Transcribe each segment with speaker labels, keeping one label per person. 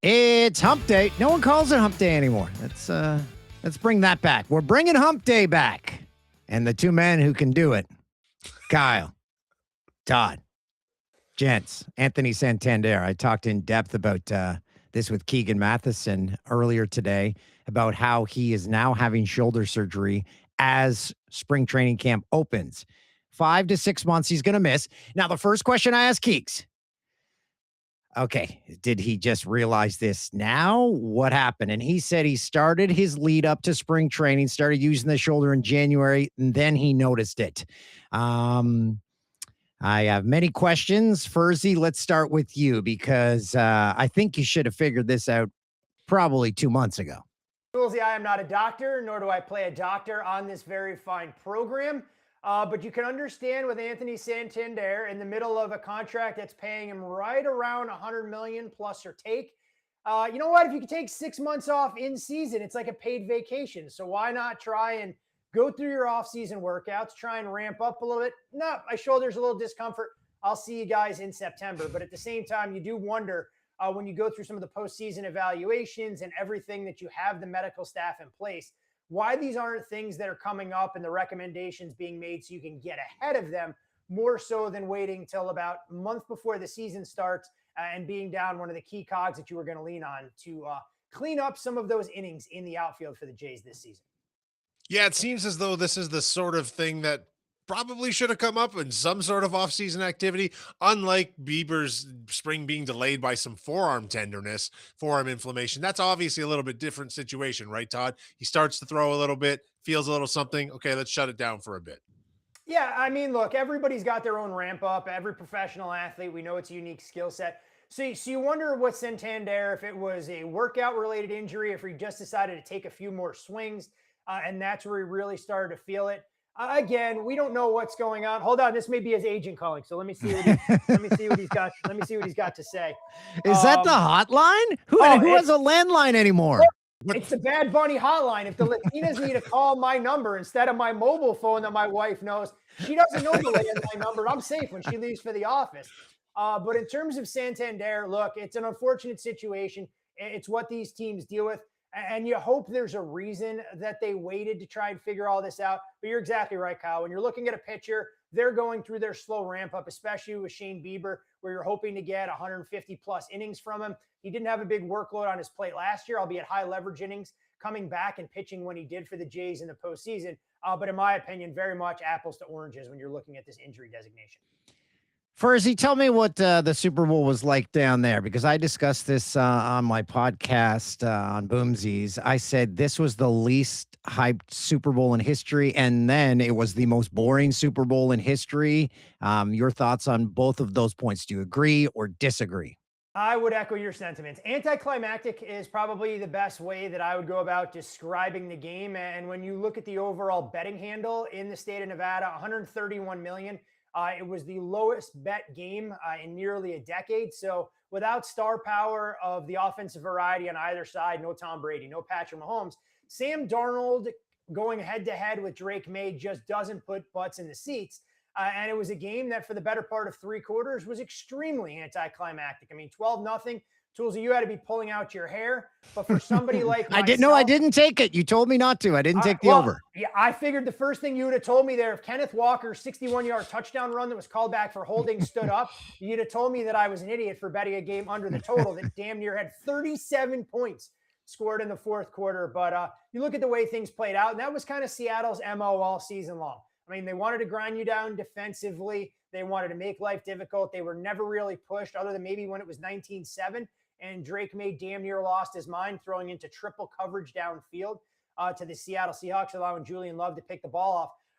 Speaker 1: It's hump day. No one calls it hump day anymore. Let's bring that back. We're bringing hump day back. And the two men who can do it, Kyle, Todd, gents, Anthony Santander. I talked in depth about this with Keegan Matheson earlier today about how he is now having shoulder surgery as spring training camp opens. 5 to 6 months he's going to miss. Now, the first question I asked Keeks, okay, did he just realize this now? What happened? And he said he started his lead up to spring training, started using the shoulder in January, and then he noticed it. I have many questions. Furzy, let's start with you because I think you should have figured this out probably 2 months ago.
Speaker 2: Toolsy, I am not a doctor, nor do I play a doctor on this very fine program. But you can understand with Anthony Santander in the middle of a contract that's paying him right around $100 million plus or take. You know what? If you can take 6 months off in season, it's like a paid vacation. So why not try and go through your off-season workouts, try and ramp up a little bit? No, my shoulder's a little discomfort. I'll see you guys in September. But at the same time, you do wonder when you go through some of the postseason evaluations and everything that you have the medical staff in place, why these aren't things that are coming up and the recommendations being made so you can get ahead of them more so than waiting till about a month before the season starts and being down one of the key cogs that you were going to lean on to clean up some of those innings in the outfield for the Jays this season.
Speaker 3: Yeah, it seems as though this is the sort of thing that probably should have come up in some sort of offseason activity, unlike Bieber's spring being delayed by some forearm tenderness, forearm inflammation. That's obviously a little bit different situation, right, Todd? He starts to throw a little bit, feels a little something. Okay, let's shut it down for a bit.
Speaker 2: Yeah, I mean, look, everybody's got their own ramp up. Every professional athlete, we know it's a unique skill set. So you wonder what Santander, if it was a workout related injury, if he just decided to take a few more swings, and that's where he really started to feel it. Again, we don't know what's going on. Hold on, this may be his agent calling. So let me see what he's got. Let me see what he's got to say.
Speaker 1: Is that the hotline? Who has a landline anymore?
Speaker 2: It's the Bad Bunny hotline. If the Latinas need to call my number instead of my mobile phone that my wife knows, she doesn't know the landline number. I'm safe when she leaves for the office. But in terms of Santander, look, it's an unfortunate situation. It's what these teams deal with. And you hope there's a reason that they waited to try and figure all this out. But you're exactly right, Kyle. When you're looking at a pitcher, they're going through their slow ramp up, especially with Shane Bieber, where you're hoping to get 150 plus innings from him. He didn't have a big workload on his plate last year, albeit high leverage innings, coming back and pitching when he did for the Jays in the postseason. But in my opinion, very much apples to oranges when you're looking at this injury designation.
Speaker 1: Furzy, tell me what the Super Bowl was like down there, because I discussed this on my podcast on Boomsies. I said this was the least hyped Super Bowl in history, and then it was the most boring Super Bowl in history. Your thoughts on both of those points? Do you agree or disagree?
Speaker 2: I would echo your sentiments. Anticlimactic is probably the best way that I would go about describing the game. And when you look at the overall betting handle in the state of Nevada, 131 million. It was the lowest bet game in nearly a decade. So without star power of the offensive variety on either side, no Tom Brady, no Patrick Mahomes, Sam Darnold going head to head with Drake May just doesn't put butts in the seats. And it was a game that for the better part of 3 quarters was extremely anticlimactic. I mean, 12-0. Toolsy, you had to be pulling out your hair. But for somebody like myself,
Speaker 1: I didn't take it. You told me not to. I didn't take the over.
Speaker 2: Yeah, I figured the first thing you would have told me there, if Kenneth Walker's 61-yard touchdown run that was called back for holding stood up, you'd have told me that I was an idiot for betting a game under the total that damn near had 37 points scored in the fourth quarter. But you look at the way things played out, and that was kind of Seattle's MO all season long. I mean, they wanted to grind you down defensively. They wanted to make life difficult. They were never really pushed other than maybe when it was 19-7. And Drake May damn near lost his mind throwing into triple coverage downfield to the Seattle Seahawks, allowing Julian Love to pick the ball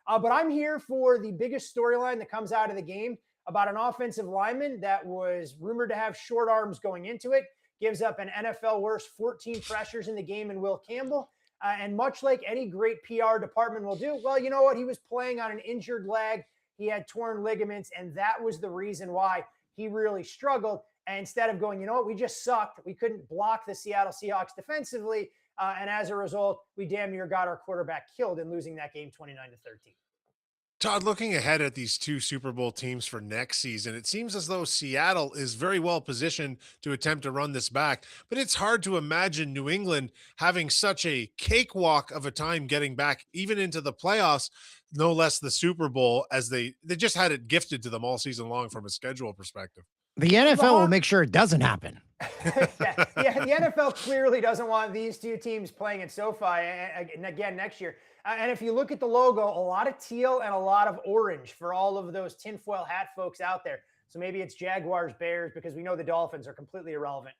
Speaker 2: off. But I'm here for the biggest storyline that comes out of the game about an offensive lineman that was rumored to have short arms going into it, gives up an NFL worst 14 pressures in the game in Will Campbell. And much like any great PR department will do, well, you know what? He was playing on an injured leg. He had torn ligaments, and that was the reason why he really struggled. And instead of going, you know what, we just sucked. We couldn't block the Seattle Seahawks defensively. And as a result, we damn near got our quarterback killed in losing that game 29-13.
Speaker 3: Todd, looking ahead at these two Super Bowl teams for next season, it seems as though Seattle is very well positioned to attempt to run this back, but it's hard to imagine New England having such a cakewalk of a time getting back even into the playoffs, no less the Super Bowl, as they just had it gifted to them all season long from a schedule perspective.
Speaker 1: The NFL will make sure it doesn't happen.
Speaker 2: yeah, the NFL clearly doesn't want these two teams playing at SoFi again next year. And if you look at the logo, a lot of teal and a lot of orange for all of those tinfoil hat folks out there. So maybe it's Jaguars, Bears, because we know the Dolphins are completely irrelevant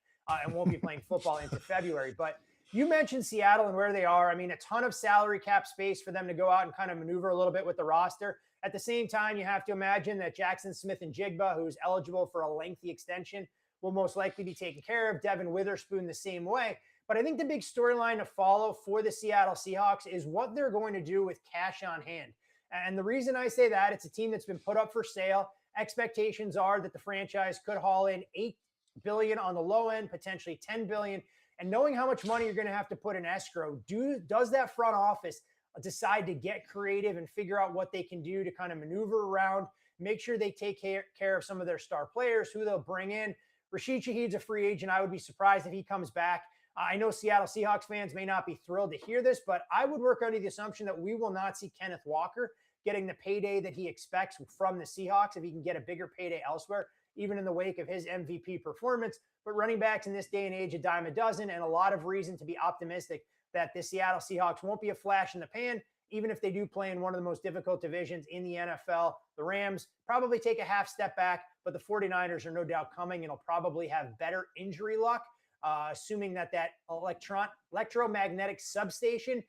Speaker 2: and won't be playing football into February. But you mentioned Seattle and where they are. I mean, a ton of salary cap space for them to go out and kind of maneuver a little bit with the roster. At the same time, you have to imagine that Jackson Smith and Jigba, who's eligible for a lengthy extension, will most likely be taken care of. Devin Witherspoon the same way. But I think the big storyline to follow for the Seattle Seahawks is what they're going to do with cash on hand. And the reason I say that, it's a team that's been put up for sale. Expectations are that the franchise could haul in $8 billion on the low end, potentially $10 billion. And knowing how much money you're going to have to put in escrow, does that front office decide to get creative and figure out what they can do to kind of maneuver around, make sure they take care of some of their star players, who they'll bring in. Rashid Shaheed's a free agent. I would be surprised if he comes back. I know Seattle Seahawks fans may not be thrilled to hear this, but I would work under the assumption that we will not see Kenneth Walker getting the payday that he expects from the Seahawks if he can get a bigger payday elsewhere, even in the wake of his MVP performance. But running backs in this day and age, a dime a dozen, and a lot of reason to be optimistic that the Seattle Seahawks won't be a flash in the pan, even if they do play in one of the most difficult divisions in the NFL. The Rams probably take a half step back, but the 49ers are no doubt coming and will probably have better injury luck, assuming that electromagnetic substation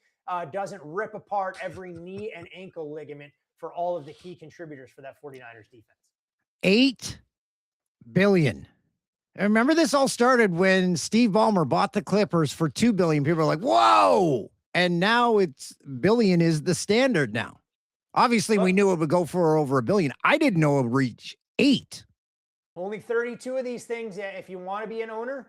Speaker 2: doesn't rip apart every knee and ankle ligament for all of the key contributors for that 49ers defense.
Speaker 1: $8 billion. And remember, this all started when Steve Ballmer bought the Clippers for $2 billion. People are like, whoa. And now it's billion is the standard now. Obviously, we knew it would go for over $1 billion. I didn't know it would reach 8.
Speaker 2: Only 32 of these things, if you want to be an owner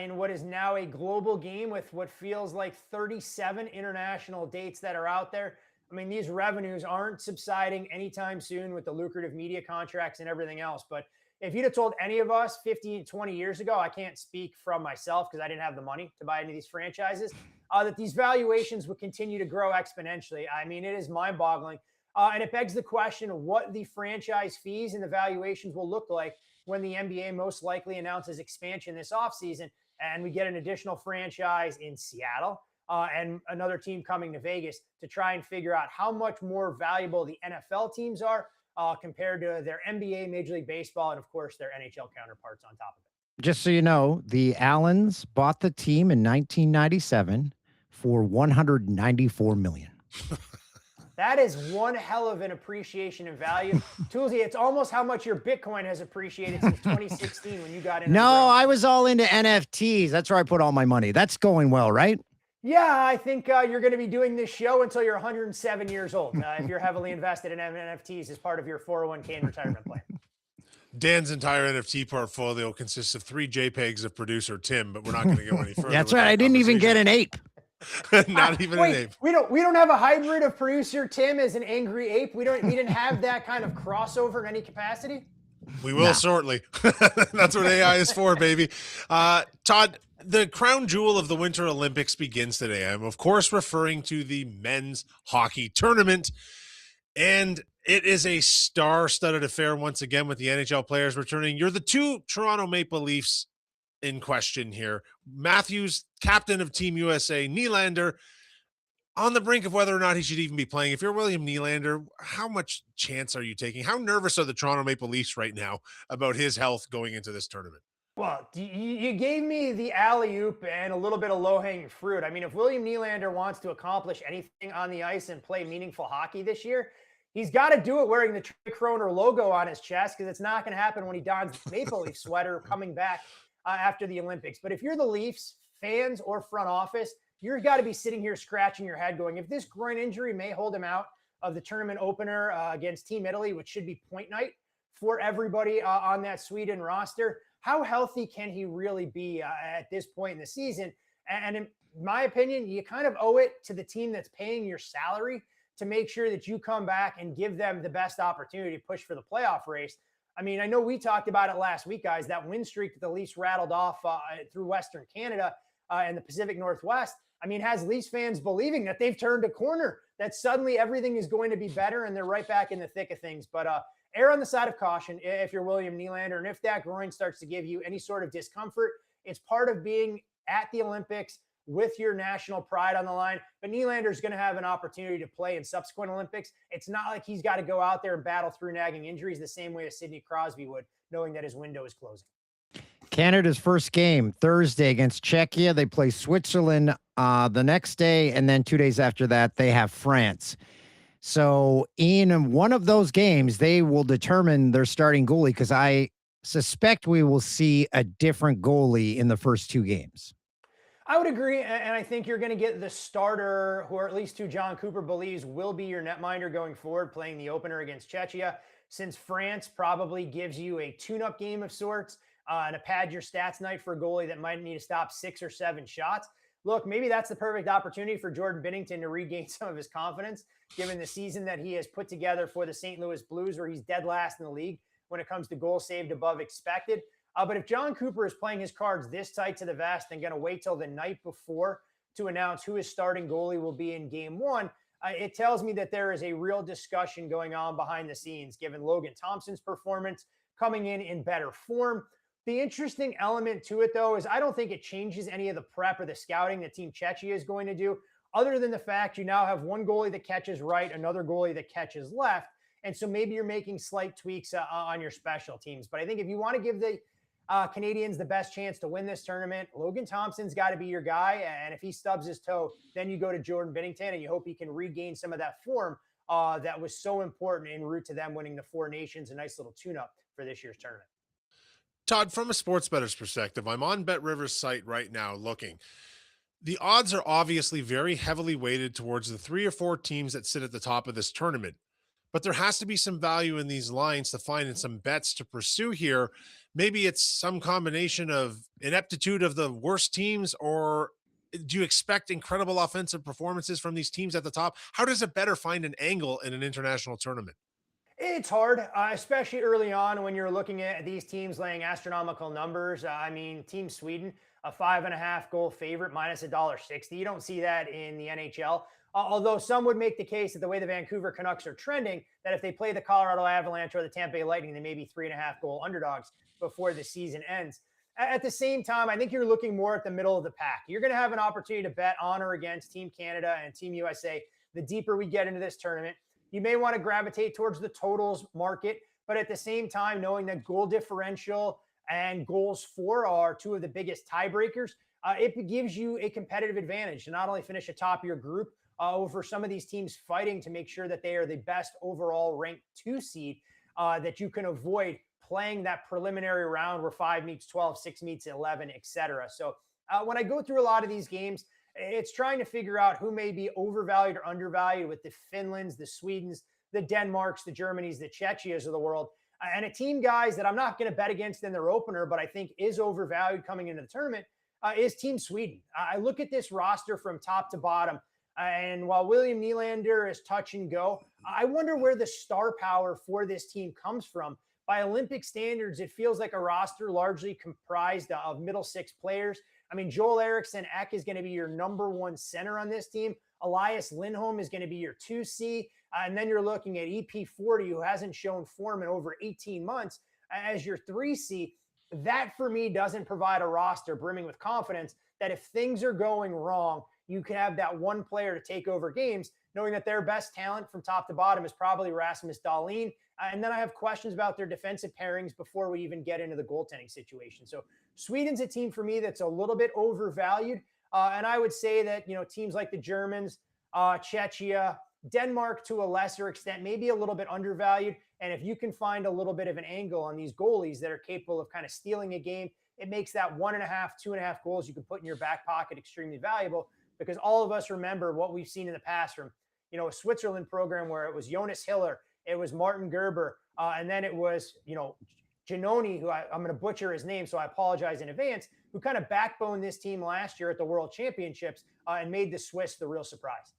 Speaker 2: in what is now a global game with what feels like 37 international dates that are out there. I mean, these revenues aren't subsiding anytime soon with the lucrative media contracts and everything else. But if you'd have told any of us 15, 20 years ago, I can't speak from myself because I didn't have the money to buy any of these franchises, that these valuations would continue to grow exponentially. I mean, it is mind-boggling. And it begs the question of what the franchise fees and the valuations will look like when the NBA most likely announces expansion this offseason and we get an additional franchise in Seattle and another team coming to Vegas to try and figure out how much more valuable the NFL teams are compared to their NBA, Major League Baseball, and of course their NHL counterparts on top of it.
Speaker 1: Just so you know, the Allens bought the team in 1997 for $194 million.
Speaker 2: That is one hell of an appreciation in value. Toolsy, it's almost how much your Bitcoin has appreciated since 2016 when you got in.
Speaker 1: No, I was all into NFTs. That's where I put all my money. That's going well, right?
Speaker 2: Yeah, I think you're going to be doing this show until you're 107 years old if you're heavily invested in NFTs as part of your 401k and retirement plan.
Speaker 3: Dan's entire NFT portfolio consists of 3 JPEGs of producer Tim, but we're not going to go any further.
Speaker 1: That's right. I didn't even get an ape.
Speaker 3: Not even an ape.
Speaker 2: We don't have a hybrid of producer Tim as an angry ape. We didn't have that kind of crossover in any capacity.
Speaker 3: We will shortly. That's what AI is for, baby. Todd, the crown jewel of the Winter Olympics begins today. I'm, of course, referring to the men's hockey tournament. And it is a star-studded affair once again with the NHL players returning. You're the 2 Toronto Maple Leafs in question here. Matthews, captain of Team USA, Nylander, on the brink of whether or not he should even be playing. If you're William Nylander, how much chance are you taking? How nervous are the Toronto Maple Leafs right now about his health going into this tournament?
Speaker 2: Well, you gave me the alley-oop and a little bit of low-hanging fruit. I mean, if William Nylander wants to accomplish anything on the ice and play meaningful hockey this year, he's got to do it wearing the Trey Kroner logo on his chest because it's not going to happen when he dons the Maple Leaf sweater coming back after the Olympics. But if you're the Leafs, fans or front office, you've got to be sitting here scratching your head going, if this groin injury may hold him out of the tournament opener against Team Italy, which should be point night for everybody on that Sweden roster, how healthy can he really be at this point in the season? And in my opinion, you kind of owe it to the team that's paying your salary to make sure that you come back and give them the best opportunity to push for the playoff race. I mean, I know we talked about it last week, guys, that win streak that the Leafs rattled off through Western Canada and the Pacific Northwest. I mean, has Leafs fans believing that they've turned a corner, that suddenly everything is going to be better and they're right back in the thick of things. But err on the side of caution if you're William Nylander. And if that groin starts to give you any sort of discomfort, it's part of being at the Olympics with your national pride on the line. But Nylander is going to have an opportunity to play in subsequent Olympics. It's not like he's got to go out there and battle through nagging injuries the same way as Sidney Crosby would, knowing that his window is closing.
Speaker 1: Canada's first game Thursday against Czechia. They play Switzerland the next day, and then 2 days after that, they have France. So in one of those games, they will determine their starting goalie, because I suspect we will see a different goalie in the first two games.
Speaker 2: I would agree, and I think you're going to get the starter, or at least who John Cooper believes will be your netminder going forward, playing the opener against Czechia, since France probably gives you a tune-up game of sorts and a pad your stats night for a goalie that might need to stop 6 or 7 shots. Look, maybe that's the perfect opportunity for Jordan Binnington to regain some of his confidence, given the season that he has put together for the St. Louis Blues, where he's dead last in the league when it comes to goals saved above expected. But if John Cooper is playing his cards this tight to the vest and going to wait till the night before to announce who his starting goalie will be in game one, it tells me that there is a real discussion going on behind the scenes, given Logan Thompson's performance coming in better form. The interesting element to it, though, is I don't think it changes any of the prep or the scouting that Team Czechia is going to do, other than the fact you now have one goalie that catches right, another goalie that catches left. And so maybe you're making slight tweaks on your special teams. But I think if you want to give the Canadians the best chance to win this tournament, Logan Thompson's got to be your guy. And if he stubs his toe, then you go to Jordan Binnington and you hope he can regain some of that form that was so important en route to them winning the Four Nations, a nice little tune-up for this year's tournament.
Speaker 3: Todd, from a sports bettor's perspective, I'm on BetRivers' site right now looking. The odds are obviously very heavily weighted towards the 3 or 4 teams that sit at the top of this tournament. But there has to be some value in these lines to find and some bets to pursue here. Maybe it's some combination of ineptitude of the worst teams, or do you expect incredible offensive performances from these teams at the top? How does a bettor find an angle in an international tournament?
Speaker 2: It's hard, especially early on when you're looking at these teams laying astronomical numbers. I mean, Team Sweden, a 5.5 goal favorite, minus $1.60. You don't see that in the NHL. Although some would make the case that the way the Vancouver Canucks are trending, that if they play the Colorado Avalanche or the Tampa Bay Lightning, they may be 3.5 goal underdogs before the season ends. At the same time, I think you're looking more at the middle of the pack. You're going to have an opportunity to bet on or against Team Canada and Team USA the deeper we get into this tournament. You may want to gravitate towards the totals market, but at the same time, knowing that goal differential and goals for are two of the biggest tiebreakers, it gives you a competitive advantage to not only finish atop your group over some of these teams fighting to make sure that they are the best overall ranked 2 seed, that you can avoid playing that preliminary round where 5 meets 12, 6 meets 11, etc. So when I go through a lot of these games, it's trying to figure out who may be overvalued or undervalued with the Finlands, the Swedens, the Denmarks, the Germanys, the Czechias of the world. And a team, guys, that I'm not going to bet against in their opener, but I think is overvalued coming into the tournament is Team Sweden. I look at this roster from top to bottom, and while William Nylander is touch and go, I wonder where the star power for this team comes from. By Olympic standards, it feels like a roster largely comprised of middle 6 players. I mean, Joel Eriksson Ek is going to be your number 1 center on this team. Elias Lindholm is going to be your 2C. And then you're looking at EP40, who hasn't shown form in over 18 months, as your 3C. That, for me, doesn't provide a roster brimming with confidence that if things are going wrong, you can have that one player to take over games, knowing that their best talent from top to bottom is probably Rasmus Dahlin. And then I have questions about their defensive pairings before we even get into the goaltending situation. So Sweden's a team for me that's a little bit overvalued. And I would say that, teams like the Germans, Czechia, Denmark to a lesser extent, maybe a little bit undervalued. And if you can find a little bit of an angle on these goalies that are capable of kind of stealing a game, it makes that 1.5, 2.5 goals you can put in your back pocket extremely valuable, because all of us remember what we've seen in the past from, a Switzerland program where it was Jonas Hiller, it was Martin Gerber, and then it was, Giannoni, who I'm going to butcher his name, so I apologize in advance, who kind of backboned this team last year at the World Championships and made the Swiss the real surprise.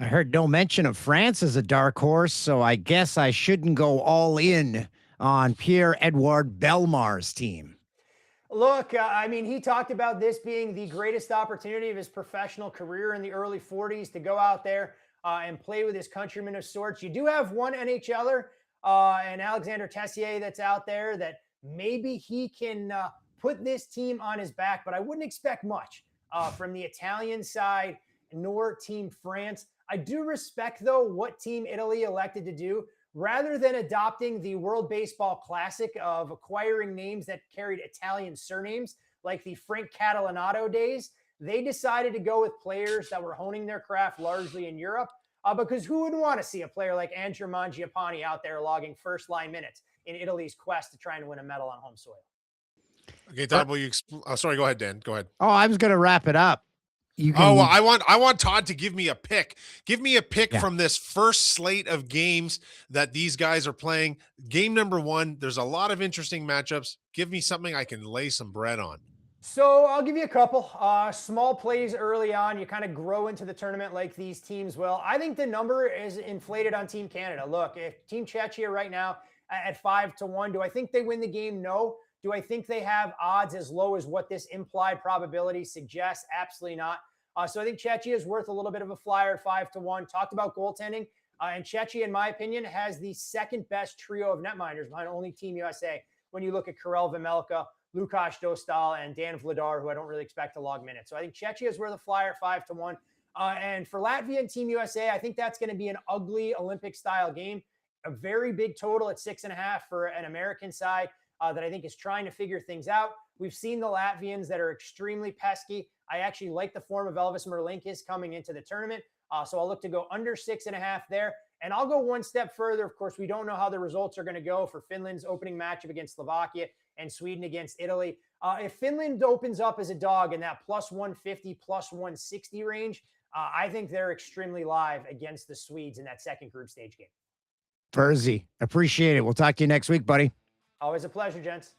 Speaker 1: I heard no mention of France as a dark horse, so I guess I shouldn't go all in on Pierre-Edouard Belmar's team.
Speaker 2: Look, I mean, he talked about this being the greatest opportunity of his professional career in the early 40s to go out there and play with his countrymen of sorts. You do have one NHLer and Alexander Tessier that's out there that maybe he can put this team on his back, but I wouldn't expect much from the Italian side nor Team France. I do respect, though, what Team Italy elected to do. Rather than adopting the World Baseball Classic of acquiring names that carried Italian surnames, like the Frank Catalanato days, they decided to go with players that were honing their craft largely in Europe, because who would want to see a player like Andrew Mangiapane out there logging first-line minutes in Italy's quest to try and win a medal on home soil?
Speaker 3: Okay, Todd, sorry, go ahead, Dan. Go ahead.
Speaker 1: Oh, I was going to wrap it up.
Speaker 3: Well, I want Todd to give me a pick. Give me a pick
Speaker 1: Yeah.
Speaker 3: from this first slate of games that these guys are playing. Game number 1, there's a lot of interesting matchups. Give me something I can lay some bread on.
Speaker 2: So I'll give you a couple small plays early on. You kind of grow into the tournament like these teams will. I think the number is inflated on Team Canada. Look, if Team Czechia right now at 5-1, do I think they win the game? No. Do I think they have odds as low as what this implied probability suggests? Absolutely not. So I think Czechia is worth a little bit of a flyer at 5-1. Talked about goaltending. And Czechia, in my opinion, has the second best trio of netminders behind only Team USA. When you look at Karel Vejmelka, Lukáš Dostal, and Dan Vladar, who I don't really expect to log minutes. So I think Czechia is worth a flyer at 5-1. And for Latvia and Team USA, I think that's going to be an ugly Olympic-style game. A very big total at 6.5 for an American side that I think is trying to figure things out. We've seen the Latvians that are extremely pesky. I actually like the form of Elvis Merlinkis coming into the tournament. So I'll look to go under 6.5 there. And I'll go one step further. Of course, we don't know how the results are going to go for Finland's opening matchup against Slovakia and Sweden against Italy. If Finland opens up as a dog in that plus 150, plus 160 range, I think they're extremely live against the Swedes in that second group stage game.
Speaker 1: Furzy, appreciate it. We'll talk to you next week, buddy.
Speaker 2: Always a pleasure, gents.